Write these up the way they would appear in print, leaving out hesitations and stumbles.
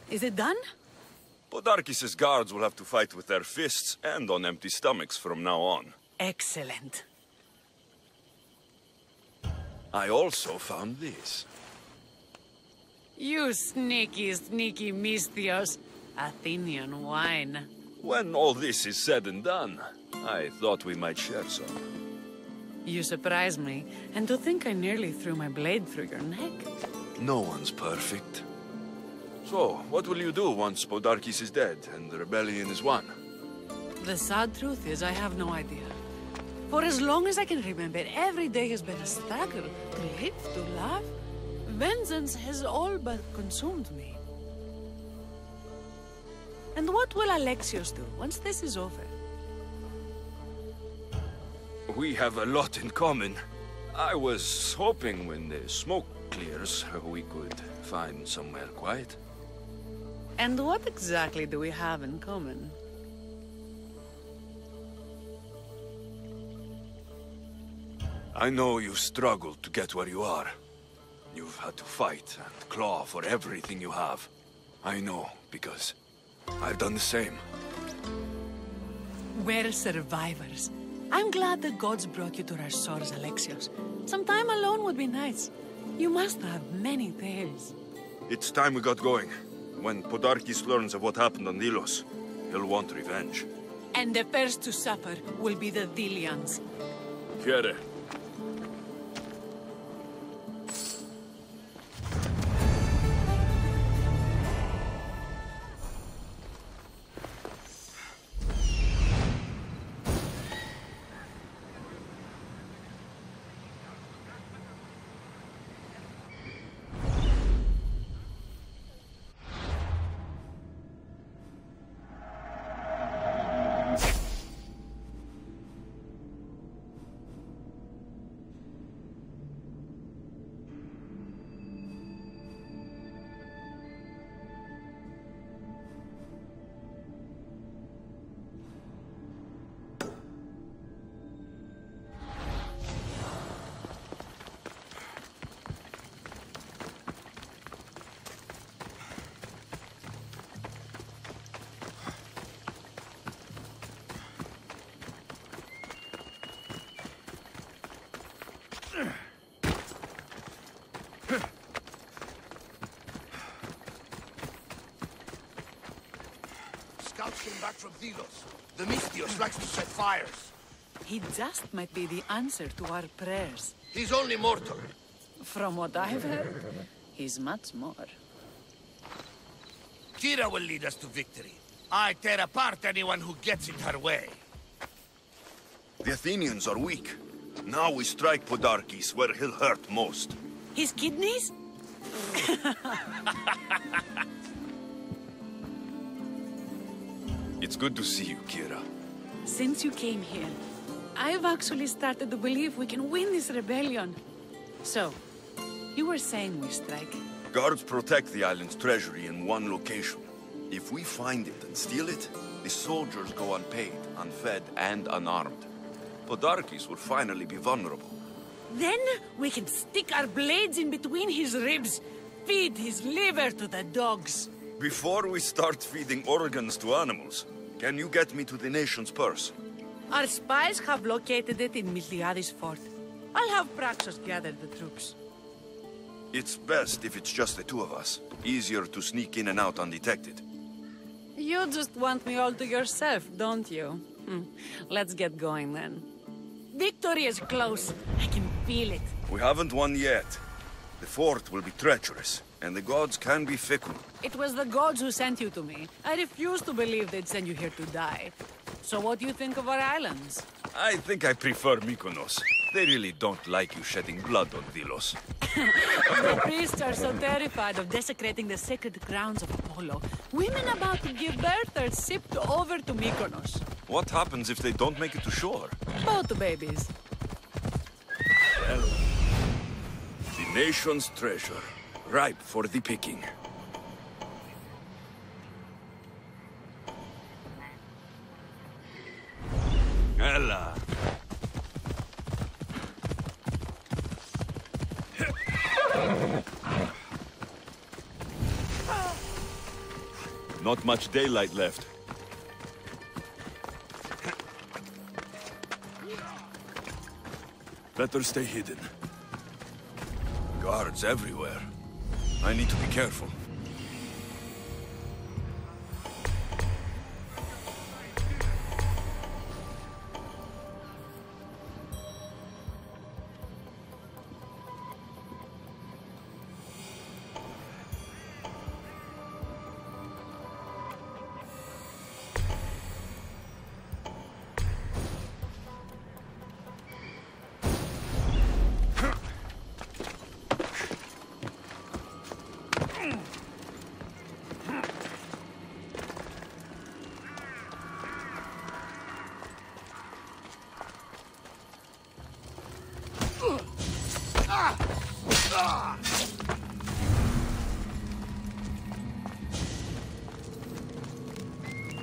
Is it done? Podarkis' guards will have to fight with their fists and on empty stomachs from now on. Excellent. I also found this. You sneaky, sneaky Mystios. Athenian wine. When all this is said and done, I thought we might share some. You surprise me, and to think I nearly threw my blade through your neck. No one's perfect. So, what will you do once Podarkis is dead and the rebellion is won? The sad truth is I have no idea. For as long as I can remember, every day has been a struggle to live, to love. Vengeance has all but consumed me. And what will Alexios do once this is over? We have a lot in common. I was hoping when the smoke clears, we could find somewhere quiet. And what exactly do we have in common? I know you struggled to get where you are. You've had to fight and claw for everything you have. I know, because I've done the same. We're survivors. I'm glad the gods brought you to our shores, Alexios. Some time alone would be nice. You must have many tales. It's time we got going. When Podarkis learns of what happened on Delos, he'll want revenge. And the first to suffer will be the Delians. Fiere. Scouts came back from Delos. The Mystios likes to set fires. He just might be the answer to our prayers. He's only mortal. From what I've heard, he's much more. Kira will lead us to victory. I tear apart anyone who gets in her way. The Athenians are weak. Now we strike Podarkis where he'll hurt most. His kidneys? It's good to see you, Kira. Since you came here, I've actually started to believe we can win this rebellion. So, you were saying we strike? Guards protect the island's treasury in one location. If we find it and steal it, the soldiers go unpaid, unfed, and unarmed. Podarkis will finally be vulnerable. Then we can stick our blades in between his ribs, feed his liver to the dogs. Before we start feeding organs to animals, can you get me to the nation's purse? Our spies have located it in Miltiades' fort. I'll have Praxos gather the troops. It's best if it's just the two of us. Easier to sneak in and out undetected. You just want me all to yourself, don't you? Let's get going then. Victory is close. I can feel it. We haven't won yet. The fort will be treacherous, and the gods can be fickle. It was the gods who sent you to me. I refuse to believe they'd send you here to die. So what do you think of our islands? I think I prefer Mykonos. They really don't like you shedding blood on Delos. The priests are so terrified of desecrating the sacred grounds of Apollo. Women about to give birth are shipped over to Mykonos. What happens if they don't make it to shore? Both babies. Well, the nation's treasure, ripe for the picking. Ella. Not much daylight left. Better stay hidden. Guards everywhere. I need to be careful.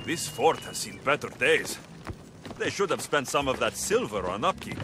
This fort has seen better days. They should have spent some of that silver on upkeep.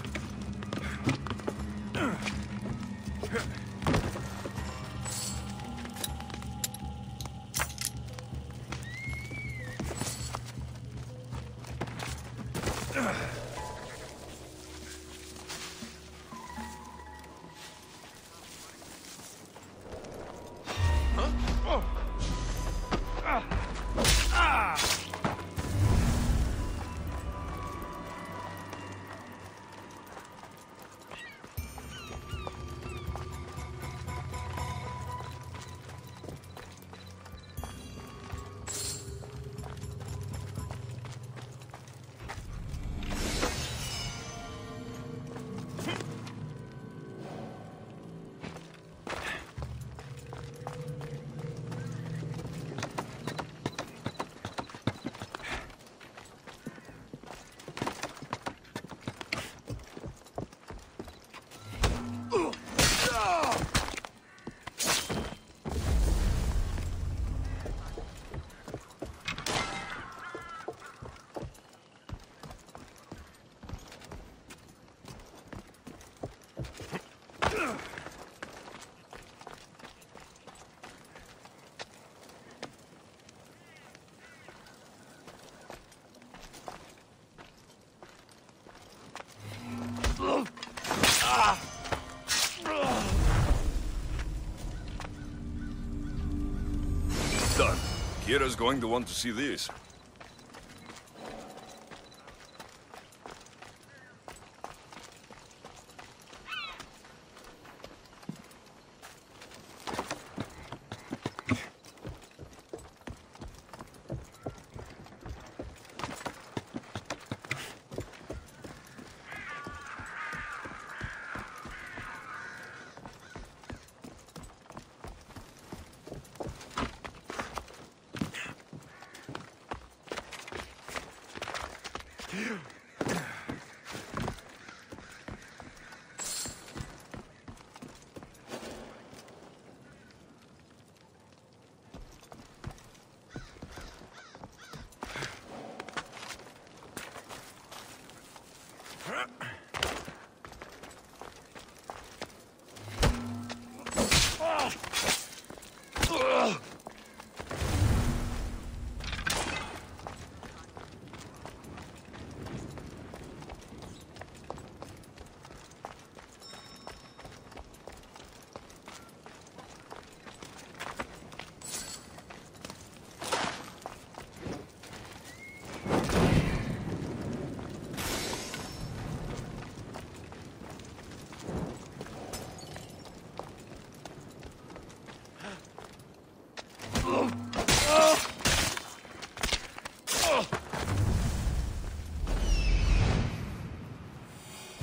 Done. Kira's going to want to see this.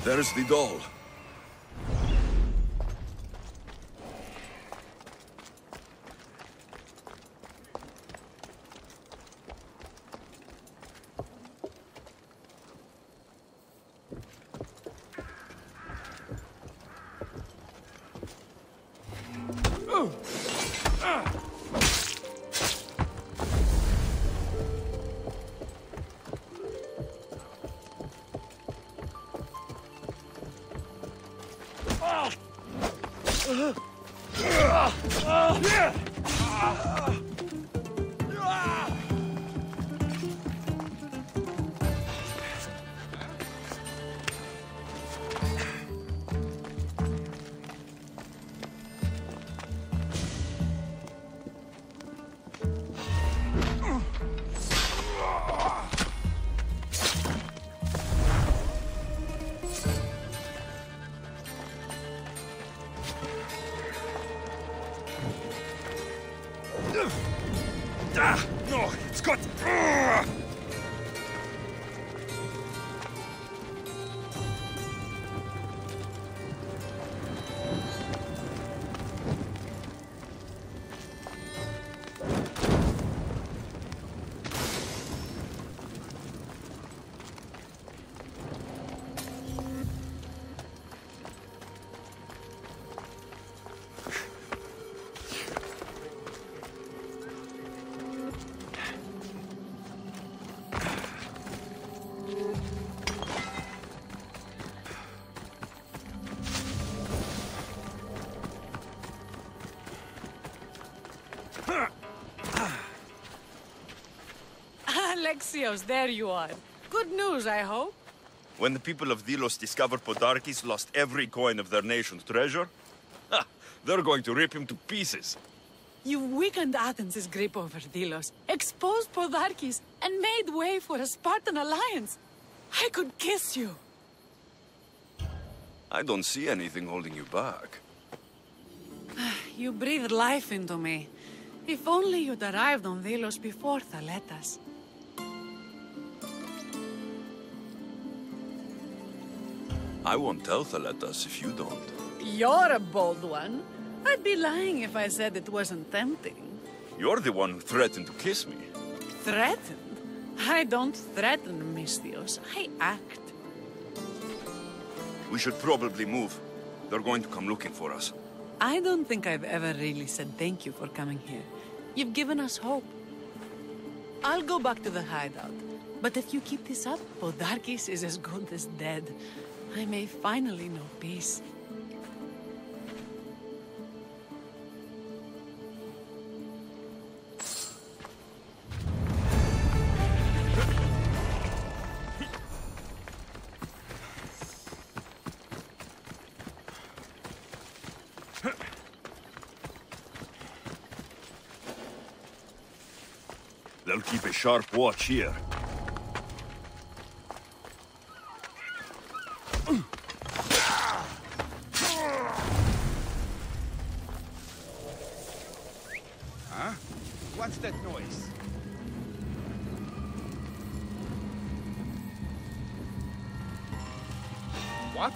There's the doll. No, it's got... Alexios, there you are. Good news, I hope. When the people of Delos discovered Podarkes lost every coin of their nation's treasure, ha, they're going to rip him to pieces. You weakened Athens' grip over Delos, exposed Podarkes, and made way for a Spartan alliance. I could kiss you. I don't see anything holding you back. You breathed life into me. If only you'd arrived on Delos before Thaletas. I won't tell Thaletas if you don't. You're a bold one. I'd be lying if I said it wasn't tempting. You're the one who threatened to kiss me. Threatened? I don't threaten, Misthios. I act. We should probably move. They're going to come looking for us. I don't think I've ever really said thank you for coming here. You've given us hope. I'll go back to the hideout. But if you keep this up, Podarkes is as good as dead. I may finally know peace. They'll keep a sharp watch here. Huh? What's that noise? What?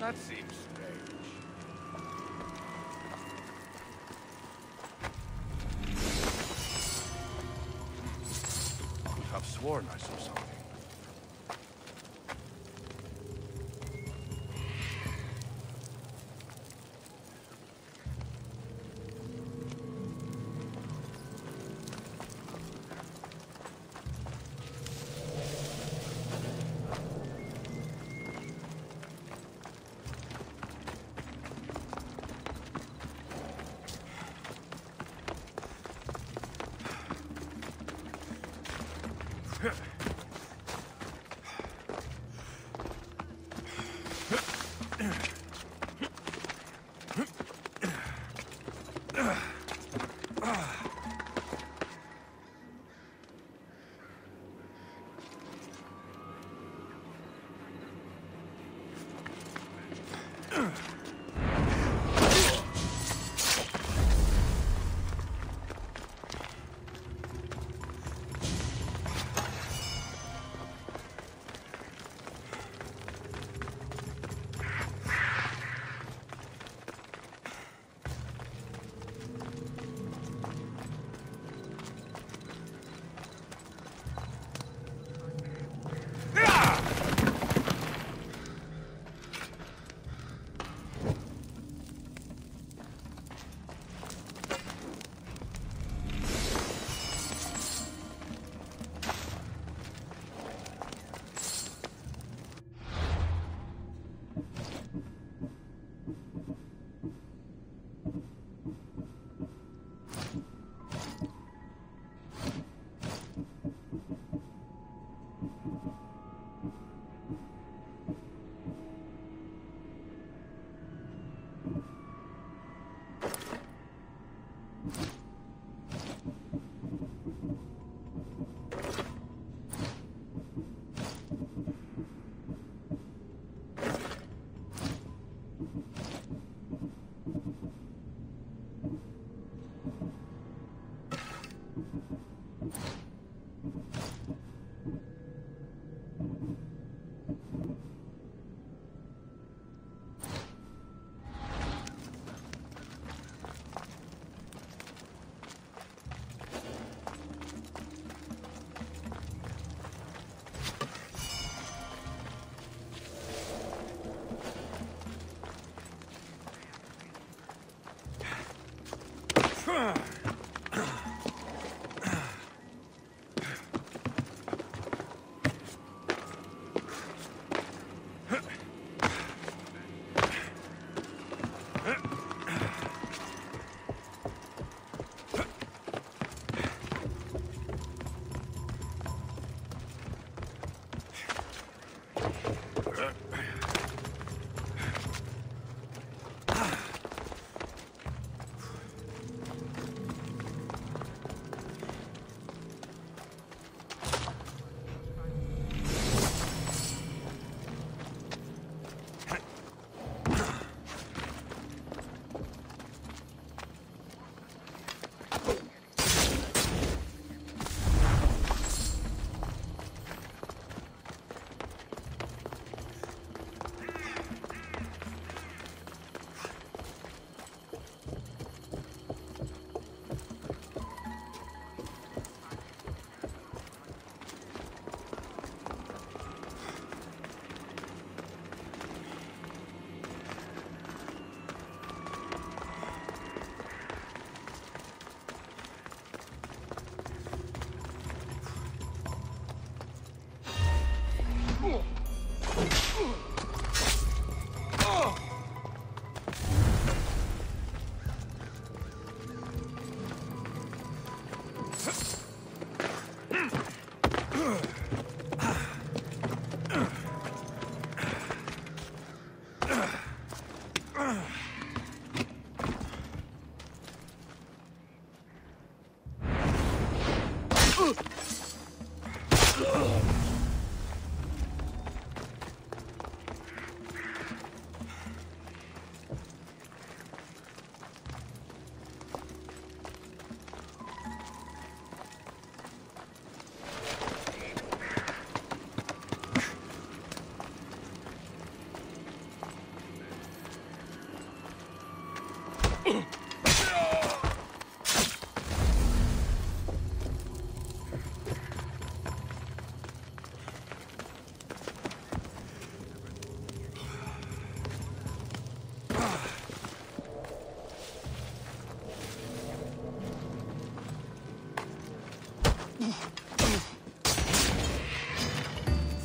That seems strange. Could have sworn I saw something.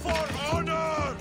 For honor!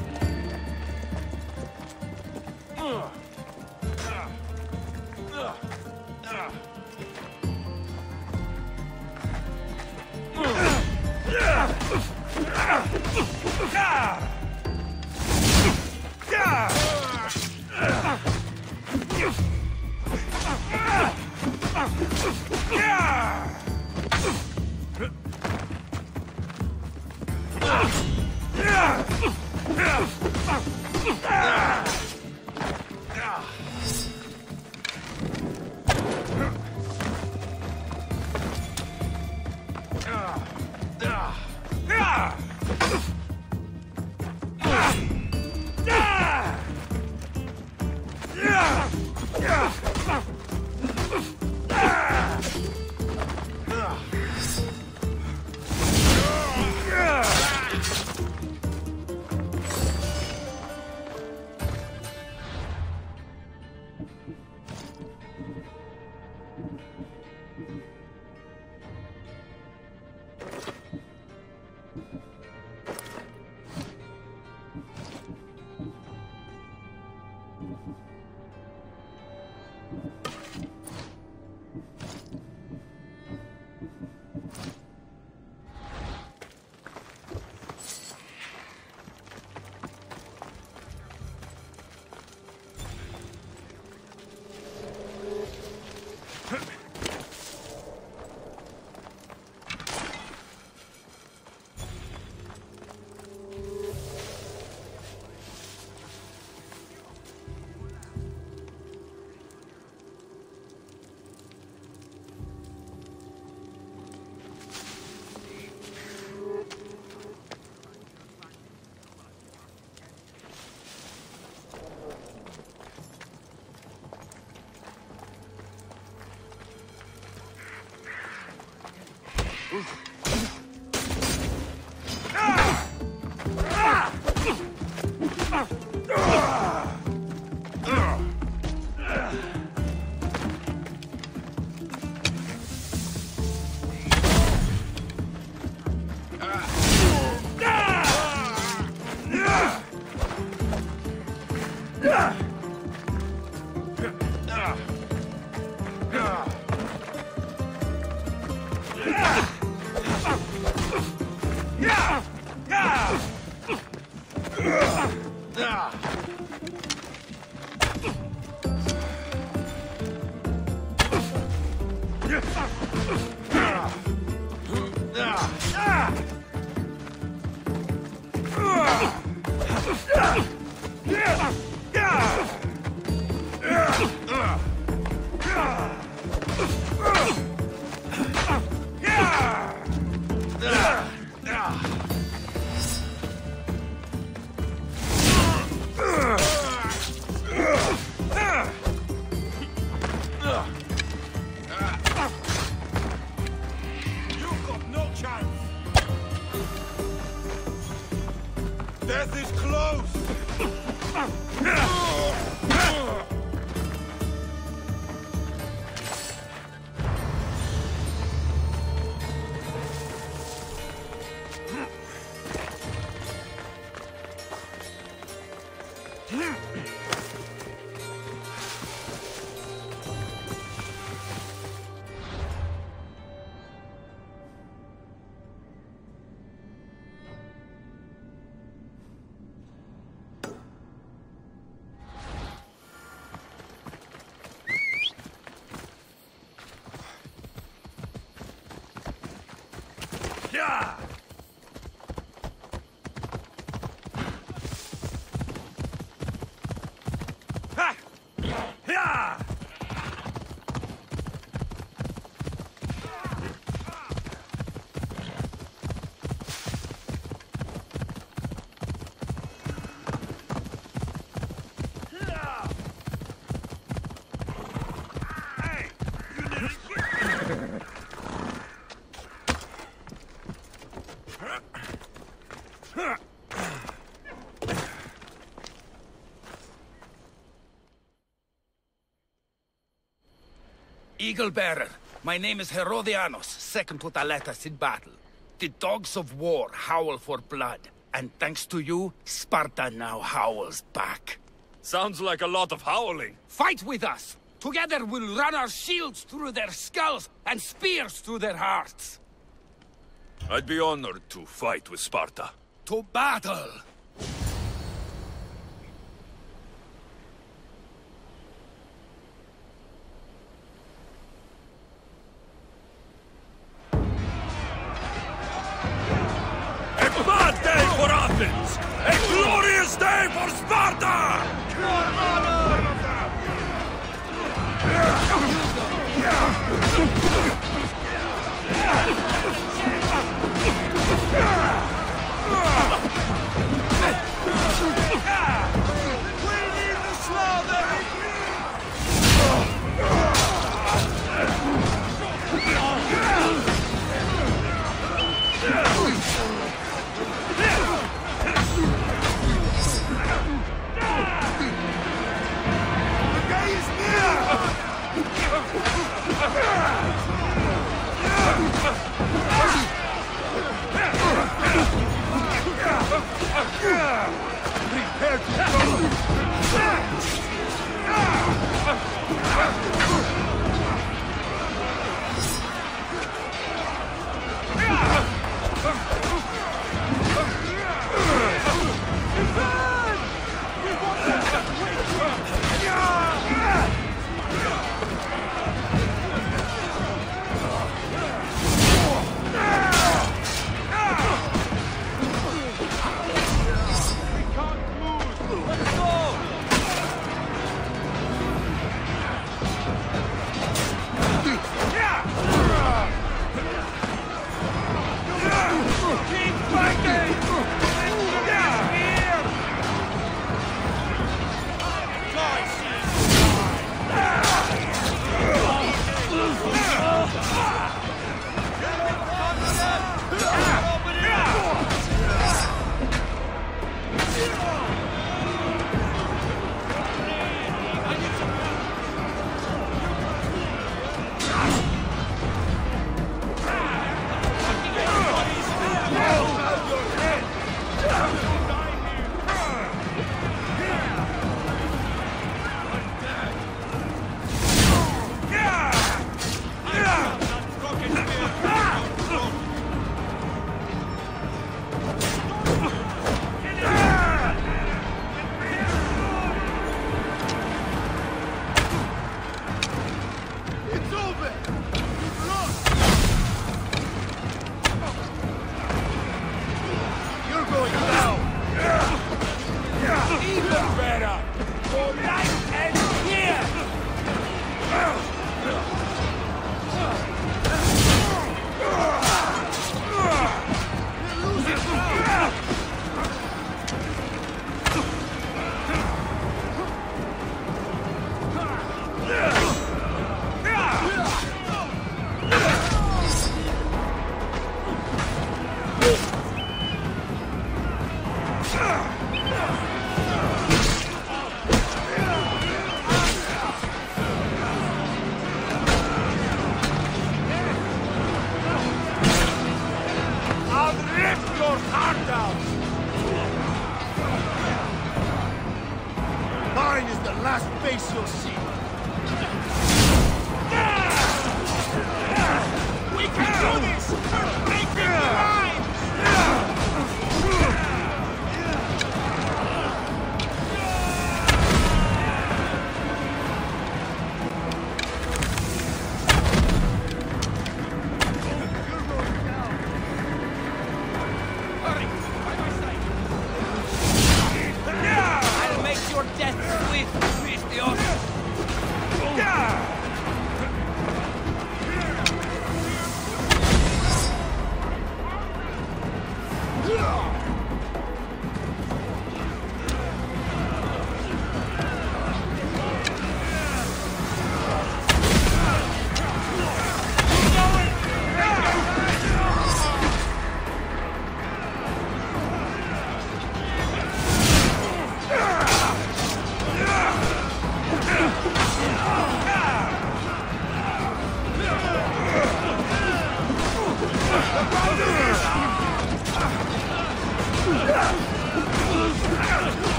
Death is close! Yeah! Ha! Yeah! Hey! You did it! Eagle Bearer, my name is Herodianos, second to Thaletas in battle. The dogs of war howl for blood, and thanks to you, Sparta now howls back. Sounds like a lot of howling. Fight with us! Together we'll run our shields through their skulls and spears through their hearts! I'd be honored to fight with Sparta. To battle! A bad day for Athens! A glorious day for Sparta! Mine is the last face you'll see. We can do this! We're breaking the line! Hurry! By my side! I'll make your death swift, Christios!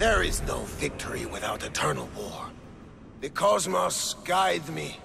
There is no victory without eternal war. The cosmos guide me.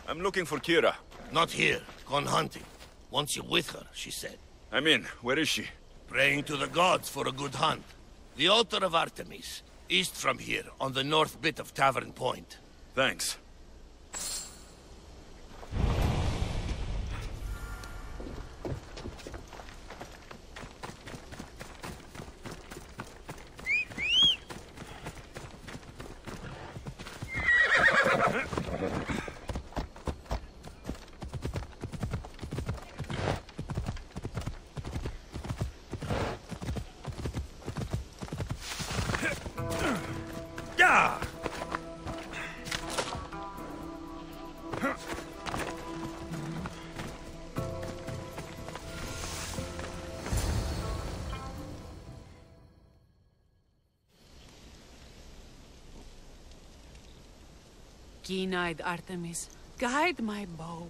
I'm looking for Kira. Not here. Gone hunting. Wants you with her, she said. I'm in. Where is she? Praying to the gods for a good hunt. The altar of Artemis. East from here, on the north bit of Tavern Point. Thanks. Keen-eyed Artemis, guide my bow.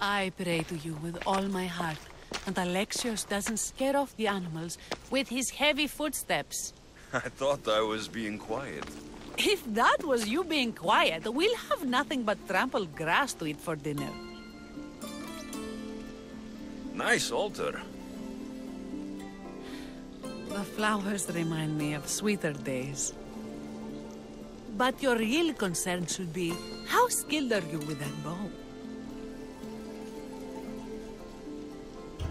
I pray to you with all my heart, and Alexios doesn't scare off the animals with his heavy footsteps. I thought I was being quiet. If that was you being quiet, we'll have nothing but trampled grass to eat for dinner. Nice altar. The flowers remind me of sweeter days. But your real concern should be, how skilled are you with that bow?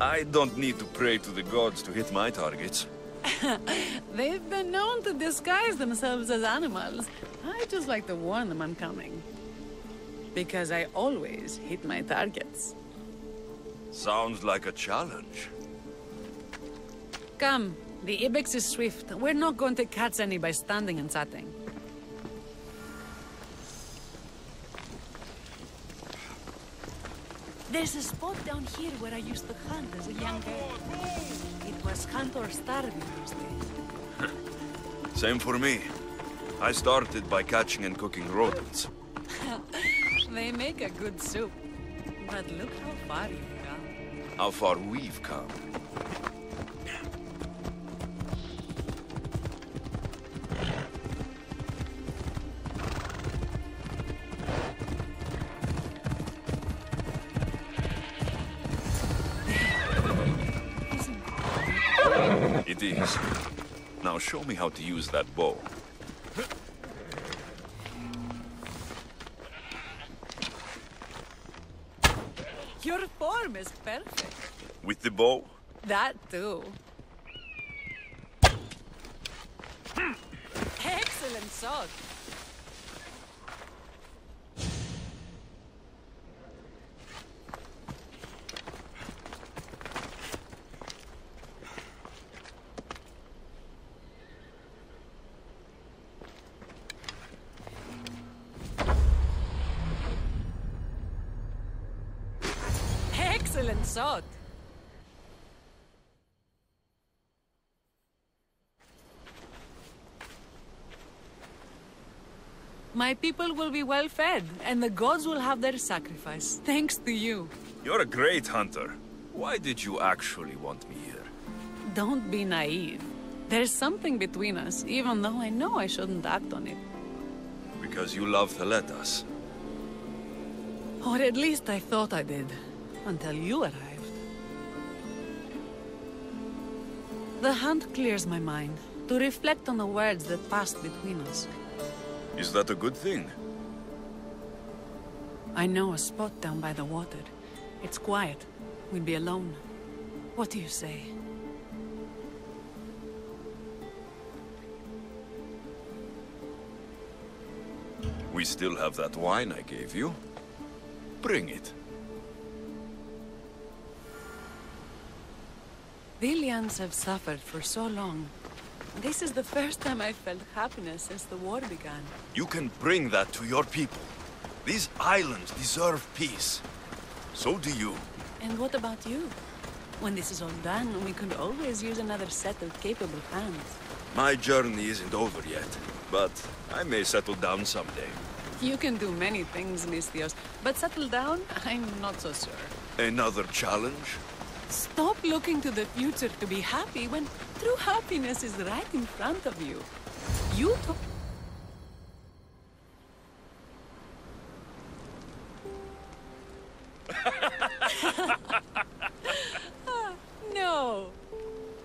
I don't need to pray to the gods to hit my targets. They've been known to disguise themselves as animals. I just like to warn them I'm coming. Because I always hit my targets. Sounds like a challenge. Come, the ibex is swift. We're not going to catch any by standing and chatting. There's a spot down here where I used to hunt as a young girl. It was hunt or starve in those days. Same for me. I started by catching and cooking rodents. They make a good soup. But look how far you've come. How far we've come. It is. Now show me how to use that bow. Your form is perfect. With the bow? That too. Excellent shot. Excellent shot. My people will be well fed, and the gods will have their sacrifice, thanks to you. You're a great hunter. Why did you actually want me here? Don't be naive. There's something between us, even though I know I shouldn't act on it. Because you love Theletas. Or at least I thought I did, until you arrived. The hunt clears my mind, to reflect on the words that passed between us. Is that a good thing? I know a spot down by the water. It's quiet. We'll be alone. What do you say? We still have that wine I gave you. Bring it. Villians have suffered for so long. This is the first time I've felt happiness since the war began. You can bring that to your people. These islands deserve peace. So do you. And what about you? When this is all done, we could always use another set of capable hands. My journey isn't over yet, but I may settle down someday. You can do many things, Misthios, but settle down, I'm not so sure. Another challenge? Stop looking to the future to be happy when true happiness is right in front of you. You took... No.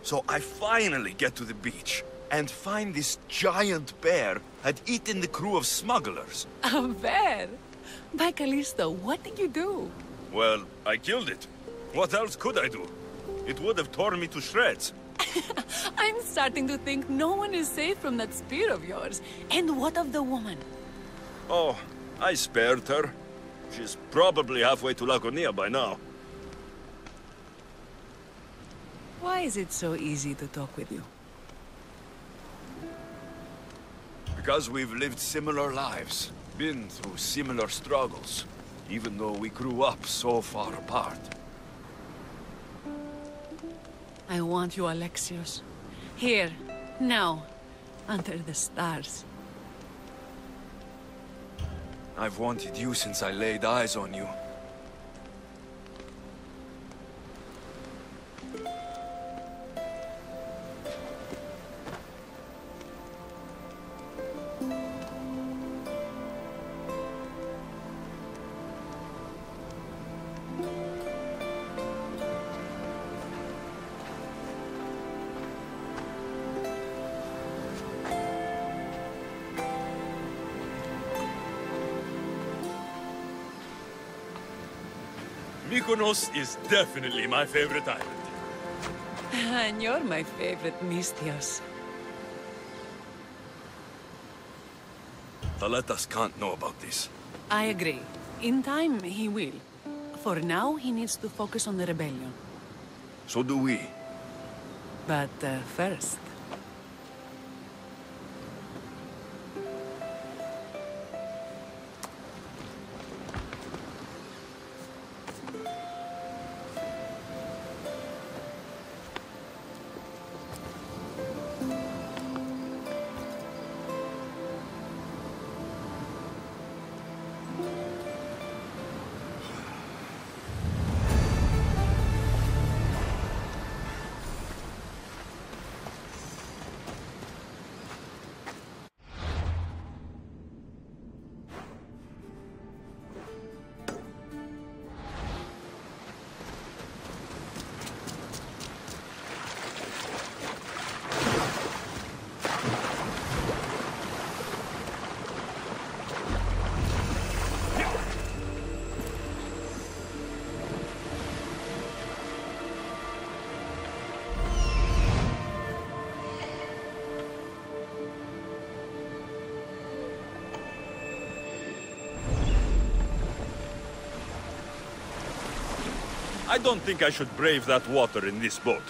So I finally get to the beach and find this giant bear had eaten the crew of smugglers. A bear? By Callisto, what did you do? Well, I killed it. What else could I do? It would have torn me to shreds. I'm starting to think no one is safe from that spear of yours. And what of the woman? Oh, I spared her. She's probably halfway to Laconia by now. Why is it so easy to talk with you? Because we've lived similar lives, been through similar struggles, even though we grew up so far apart. I want you, Alexios. Here, now, under the stars. I've wanted you since I laid eyes on you. Mykonos is definitely my favorite island. And you're my favorite, Misthios. Theletas can't know about this. I agree. In time, he will. For now, he needs to focus on the rebellion. So do we. But first... I don't think I should brave that water in this boat.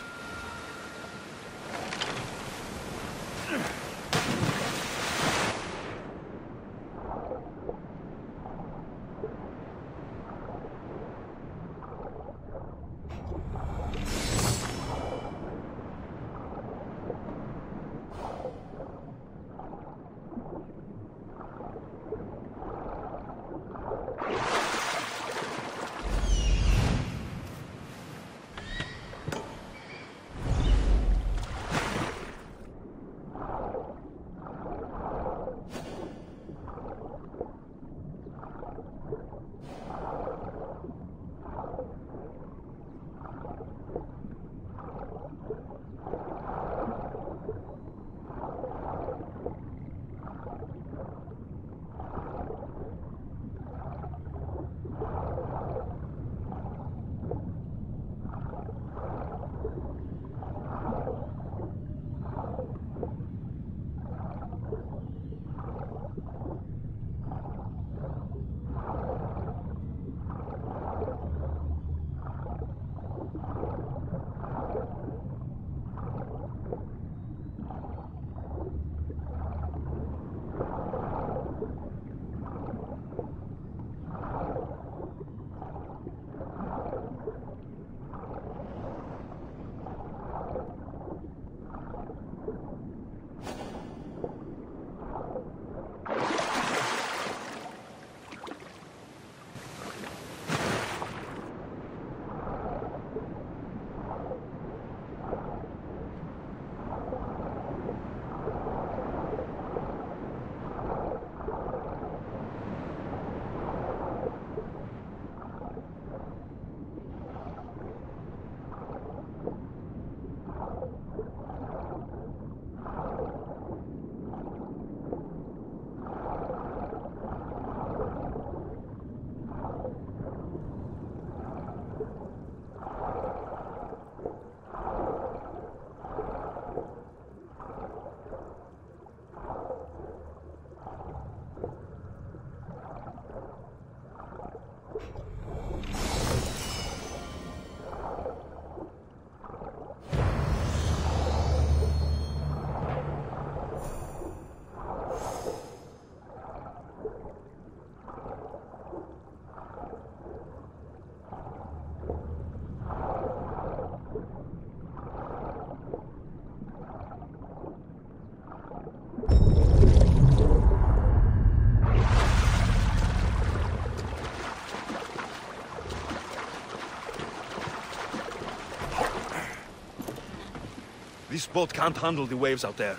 This boat can't handle the waves out there.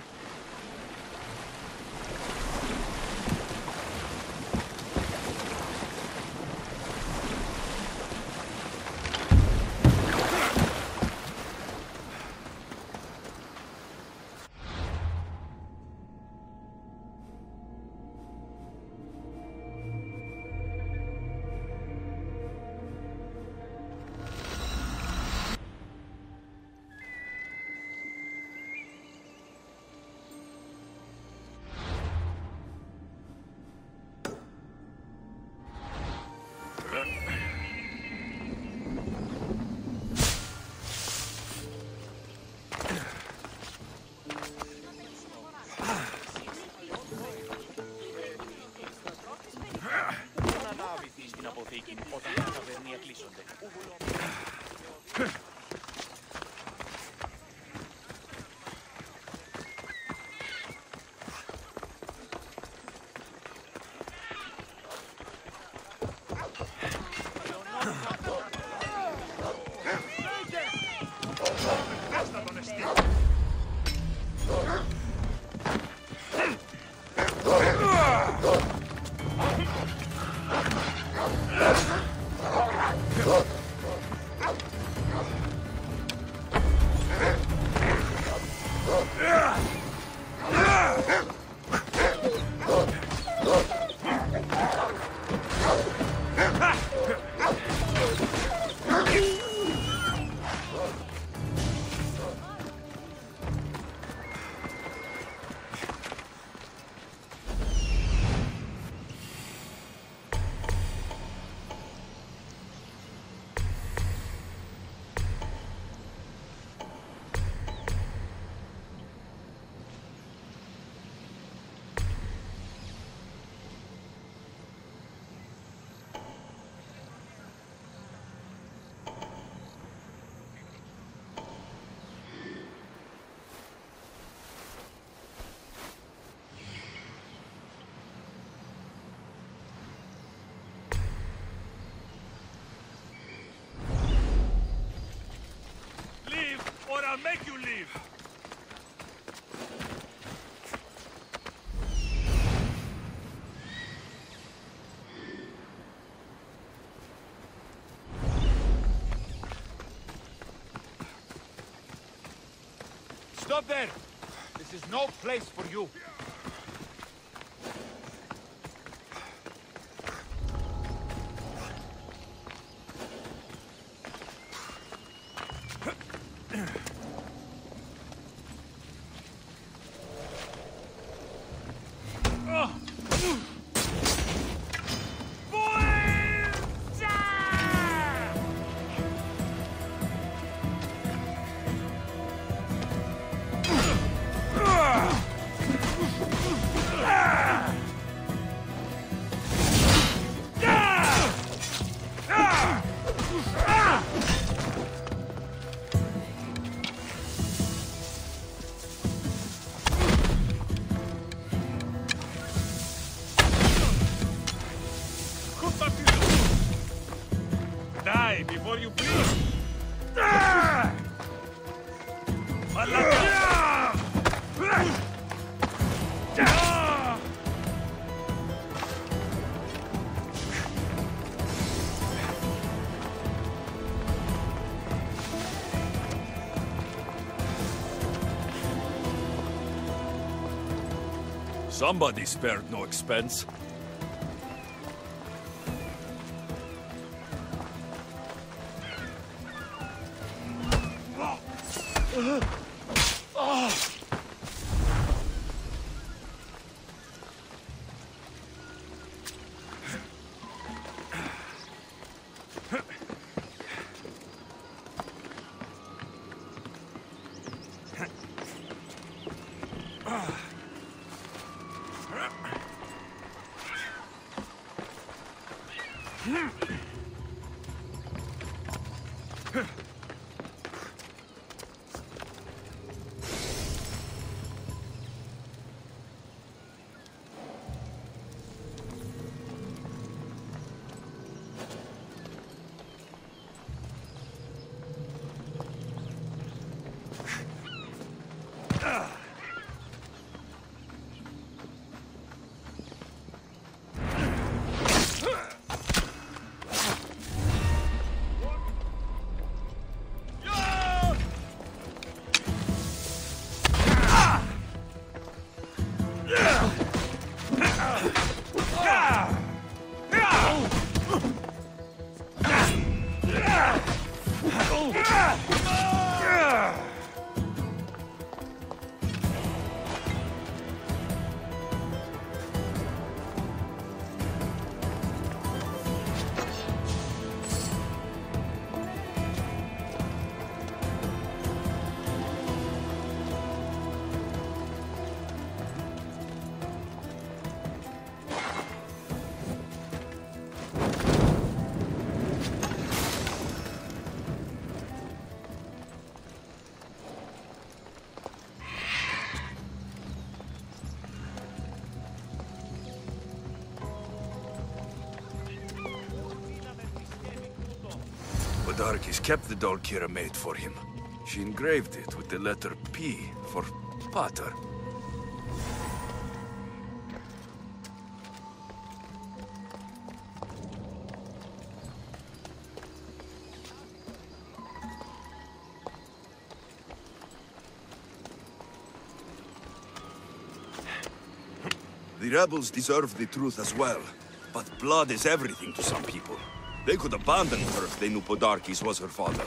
I'll make you leave! Stop there! This is no place for you. Die before you bleed! Somebody spared no expense. Podarkis kept the doll Kira made for him. She engraved it with the letter P for Pater. The rebels deserve the truth as well, but blood is everything to some people. They could abandon her if they knew Podarkis was her father.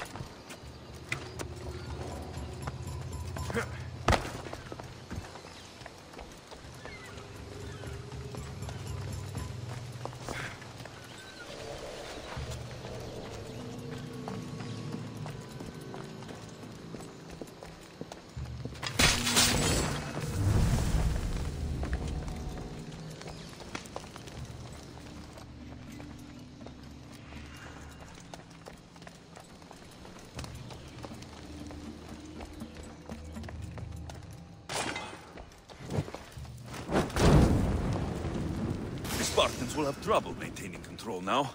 Spartans will have trouble maintaining control now.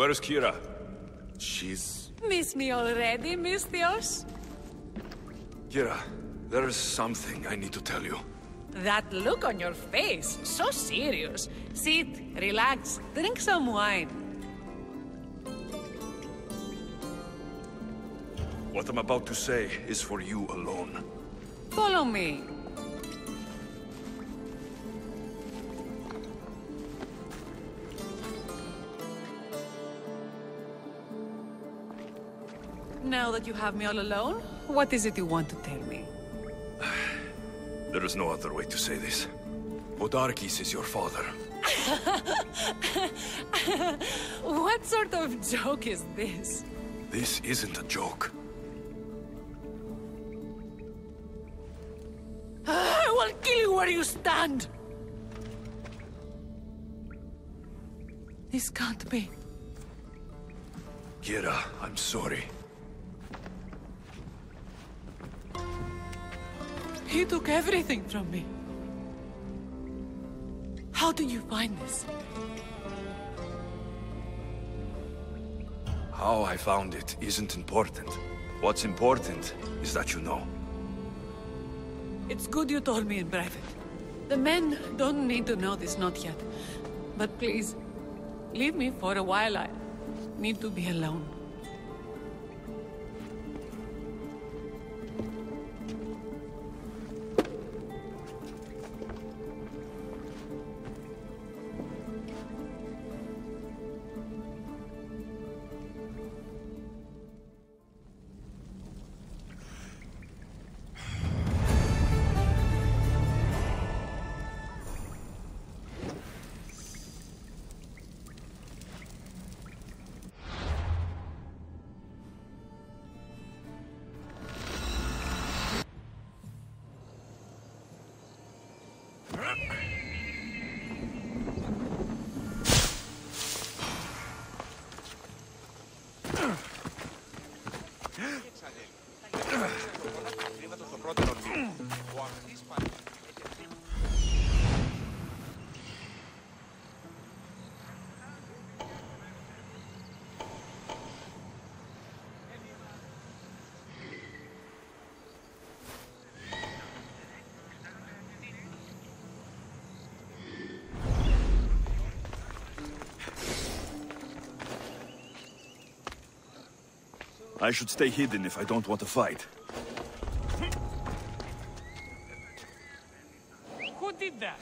Where's Kira? She's... Miss me already, Mistios? Kira, there is something I need to tell you. That look on your face, so serious. Sit, relax, drink some wine. What I'm about to say is for you alone. Follow me. Now that you have me all alone, what is it you want to tell me? There is no other way to say this. Odarkis is your father. What sort of joke is this? This isn't a joke. I will kill you where you stand! This can't be. Kira, I'm sorry. He took everything from me. How did you find this? How I found it isn't important. What's important is that you know. It's good you told me in private. The men don't need to know this, not yet. But please, leave me for a while. I need to be alone. I should stay hidden if I don't want to fight. Who did that?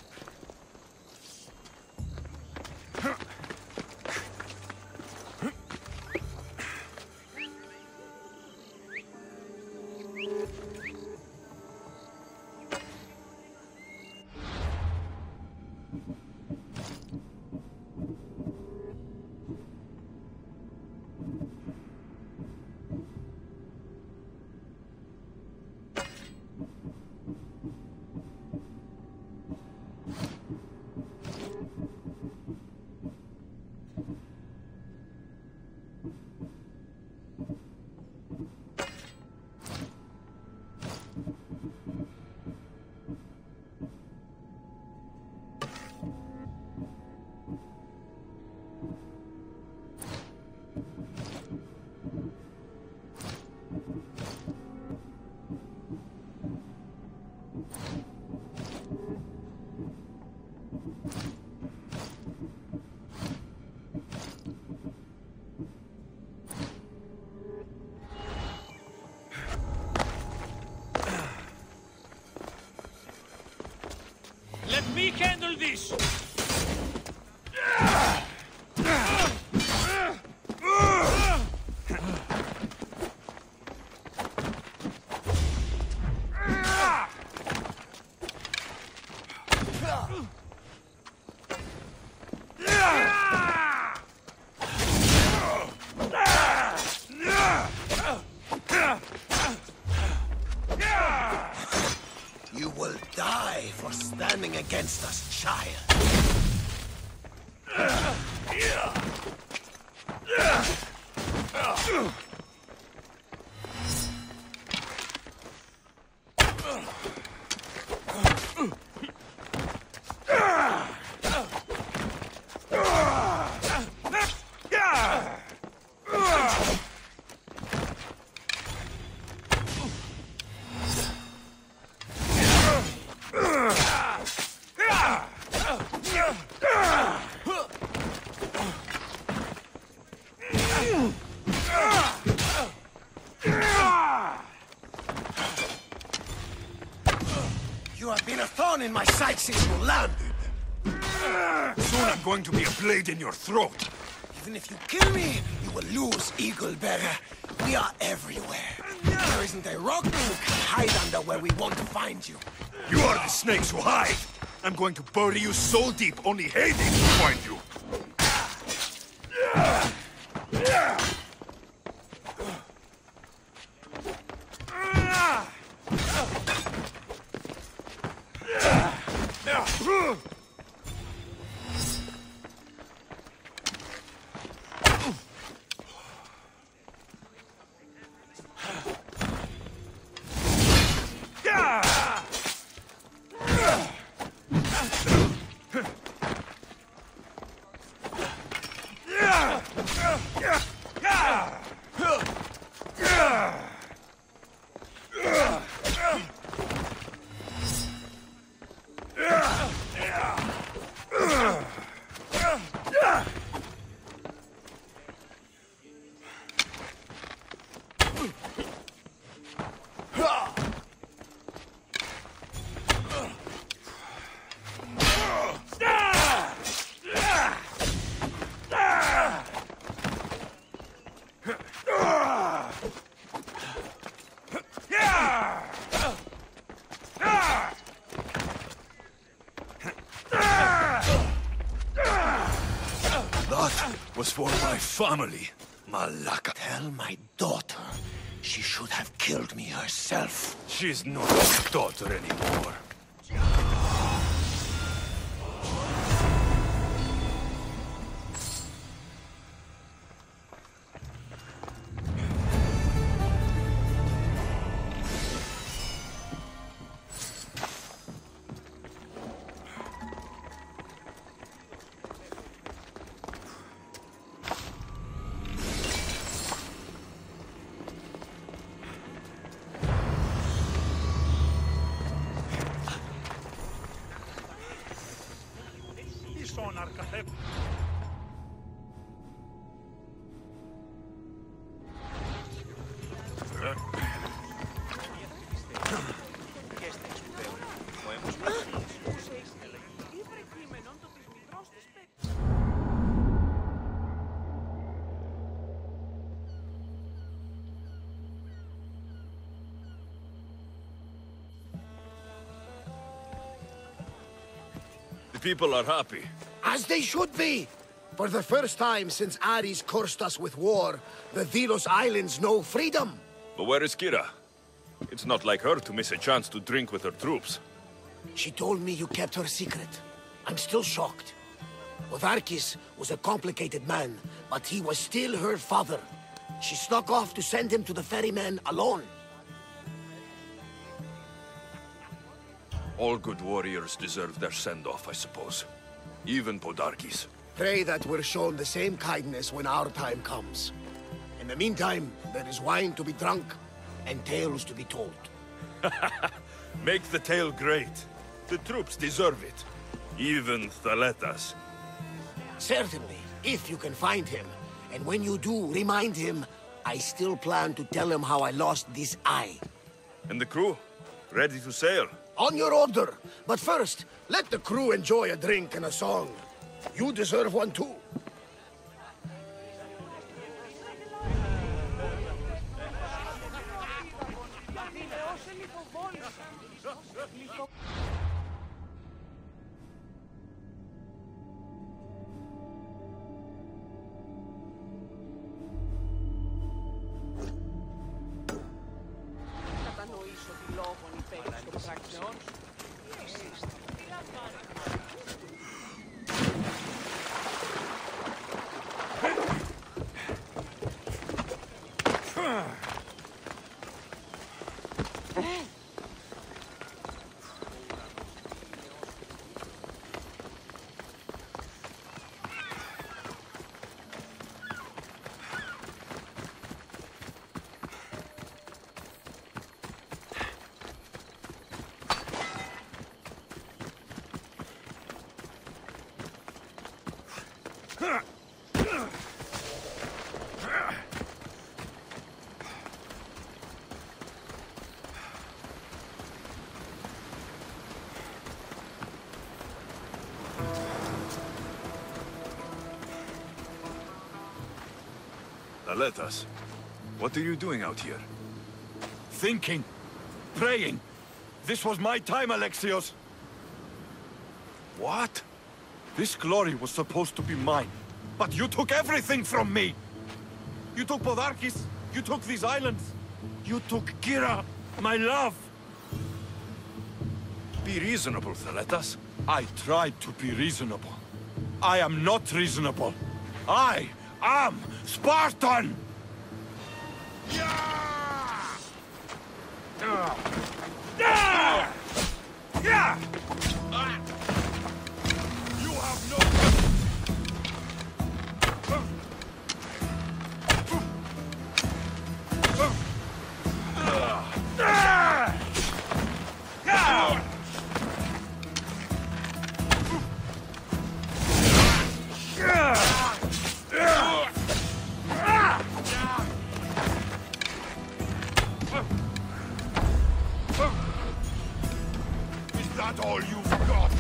Let me handle this! You will die for standing against us, child. You have been a thorn in my side since you landed. Soon I'm going to be a blade in your throat. Even if you kill me, you will lose, Eagle Bearer. We are everywhere. There isn't a rock you can hide under where we won't find you. You are the snakes who hide. I'm going to bury you so deep, only Hades will find you. Was for my family, Malaka. Tell my daughter she should have killed me herself. She's not my daughter anymore. People are happy. As they should be! For the first time since Ares cursed us with war, the Delos Islands know freedom! But where is Kira? It's not like her to miss a chance to drink with her troops. She told me you kept her secret. I'm still shocked. Odarkis was a complicated man, but he was still her father. She snuck off to send him to the ferryman alone. All good warriors deserve their send-off, I suppose. Even Podarkis. Pray that we're shown the same kindness when our time comes. In the meantime, there is wine to be drunk, and tales to be told. Make the tale great. The troops deserve it. Even Thaletas. Certainly, if you can find him. And when you do, remind him, I still plan to tell him how I lost this eye. And the crew? Ready to sail? On your order. But first, let the crew enjoy a drink and a song. You deserve one too. Let us. What are you doing out here? Thinking. Praying. This was my time, Alexios. What? This glory was supposed to be mine. But you took everything from me! You took Podarkis. You took these islands. You took Kira, my love. Be reasonable, Thaletas. I tried to be reasonable. I am not reasonable. I am Spartan! You have no... Is that all you've got?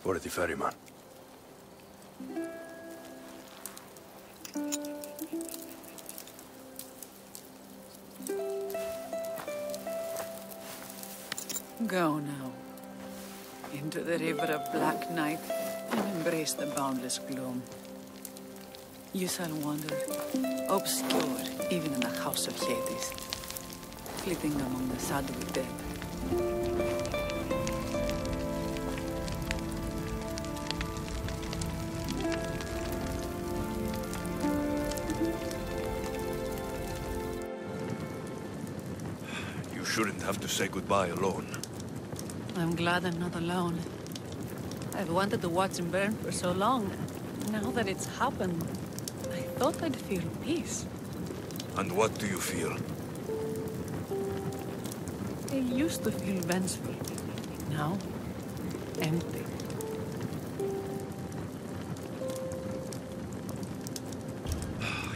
For the ferryman. Go now. Into the river of black night and embrace the boundless gloom. You shall wander, obscure even in the house of Hades, flitting among the shadowy dead. You shouldn't have to say goodbye alone. I'm glad I'm not alone. I've wanted to watch him burn for so long. Now that it's happened, I thought I'd feel peace. And what do you feel? I used to feel vengeful. Now, empty.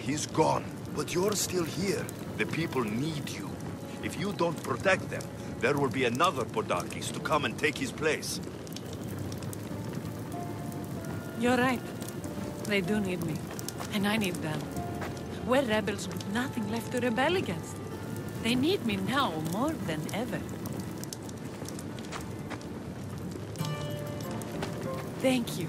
He's gone, but you're still here. The people need you. If you don't protect them, there will be another Podarkis to come and take his place. You're right. They do need me. And I need them. We're rebels with nothing left to rebel against. They need me now more than ever. Thank you.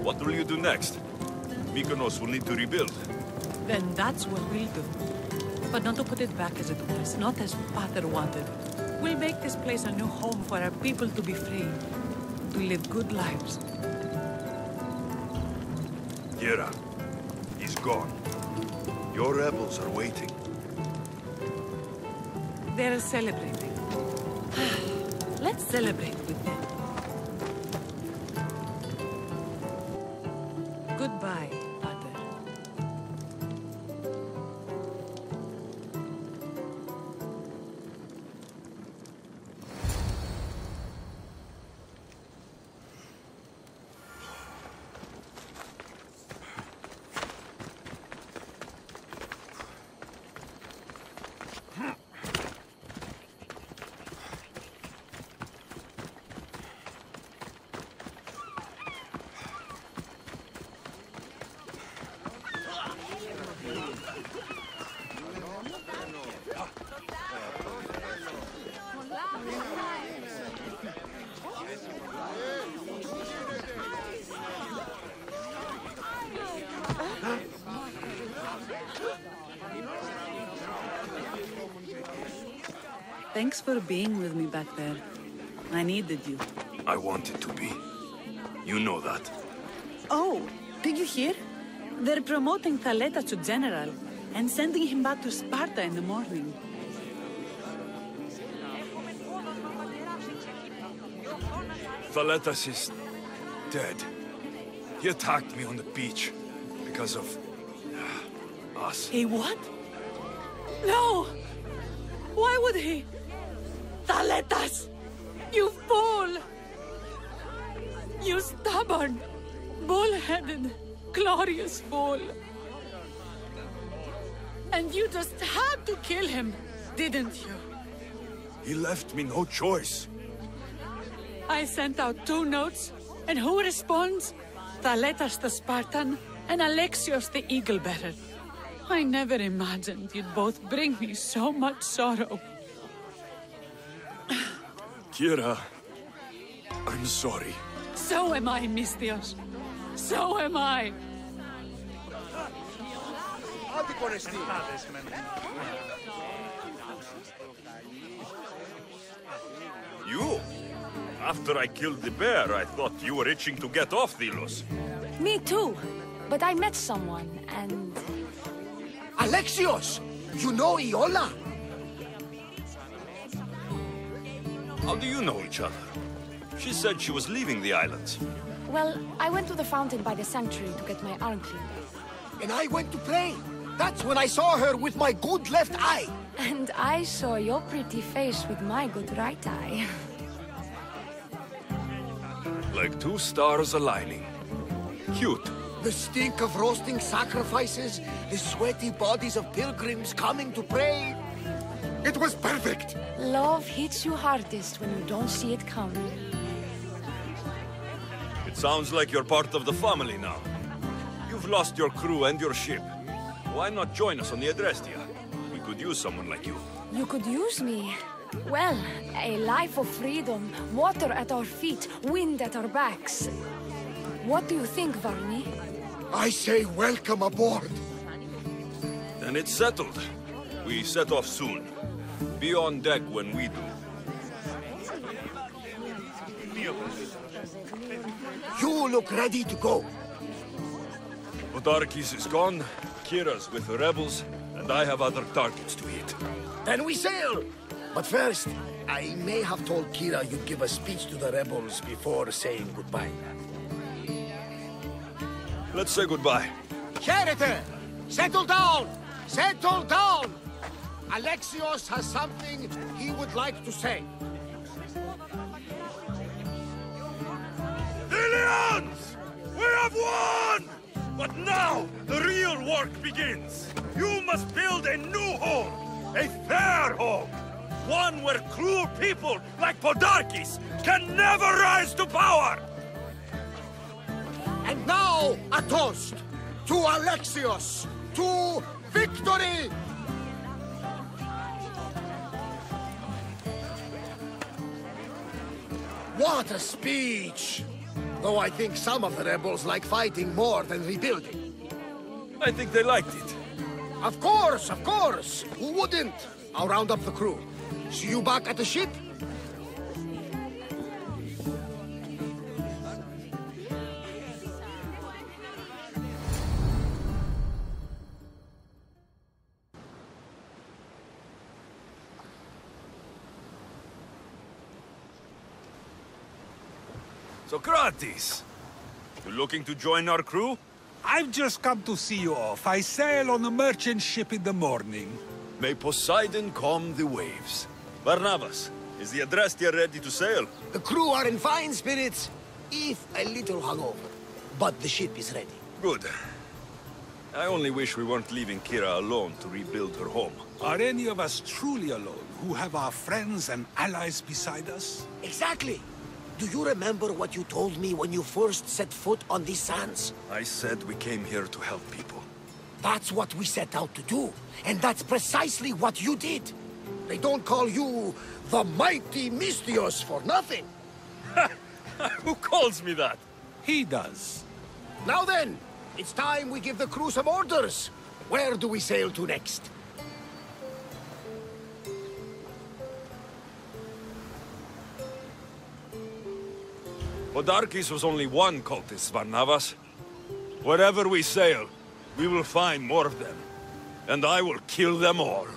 What will you do next? Mykonos will need to rebuild. Then that's what we'll do. But not to put it back as it was, not as Pater wanted. We'll make this place a new home for our people to be free, to live good lives. Kira, he's gone. Your rebels are waiting. They're celebrating. Let's celebrate with them. Goodbye, Father. Thanks for being with me back there. I needed you. I wanted to be. You know that. Oh, did you hear? They're promoting Thaleta to general and sending him back to Sparta in the morning. Thaletas is dead. He attacked me on the beach because of us. He what? No! Why would he? Thaletas! You fool! You stubborn, bull-headed, glorious fool! And you just had to kill him, didn't you? He left me no choice. I sent out 2 notes, and who responds? Thaletas the Spartan and Alexios the Eagle-Bearer. I never imagined you'd both bring me so much sorrow. Kira, I'm sorry. So am I, Misthios. So am I. You? After I killed the bear, I thought you were itching to get off Delos. Me too. But I met someone, and... Alexios! You know Iola? How do you know each other? She said she was leaving the islands. Well, I went to the fountain by the sanctuary to get my arm cleaned. And I went to pray. That's when I saw her with my good left eye. And I saw your pretty face with my good right eye. Like 2 stars aligning. Cute. The stink of roasting sacrifices, the sweaty bodies of pilgrims coming to pray. It was perfect. Love hits you hardest when you don't see it coming. It sounds like you're part of the family now. You've lost your crew and your ship. Why not join us on the Adrestia? We could use someone like you. You could use me. Well, a life of freedom, water at our feet, wind at our backs. What do you think, Varni? I say welcome aboard. Then it's settled. We set off soon. Be on deck when we do. You look ready to go. Podarkis is gone, Kira's with the rebels, and I have other targets to hit. Then we sail. But first, I may have told Kira you'd give a speech to the rebels before saying goodbye. Let's say goodbye. Charity! Settle down! Settle down! Alexios has something he would like to say. Ilians! We have won! But now, the real work begins. You must build a new home. A fair home. One where cruel people like Podarkis can never rise to power! And now, a toast to Alexios, to victory! What a speech! Though I think some of the rebels like fighting more than rebuilding. I think they liked it. Of course, of course! Who wouldn't? I'll round up the crew. See you back at the ship? Socrates! You looking to join our crew? I've just come to see you off. I sail on a merchant ship in the morning. May Poseidon calm the waves. Barnabas, is the Adrestia ready to sail? The crew are in fine spirits, if a little hungover. But the ship is ready. Good. I only wish we weren't leaving Kira alone to rebuild her home. Are any of us truly alone, who have our friends and allies beside us? Exactly! Do you remember what you told me when you first set foot on these sands? I said we came here to help people. That's what we set out to do. And that's precisely what you did. They don't call you the mighty Mystios for nothing. Who calls me that? He does. Now then, it's time we give the crew some orders. Where do we sail to next? Podarkis was only one cultist, Barnabas. Wherever we sail, we will find more of them. And I will kill them all.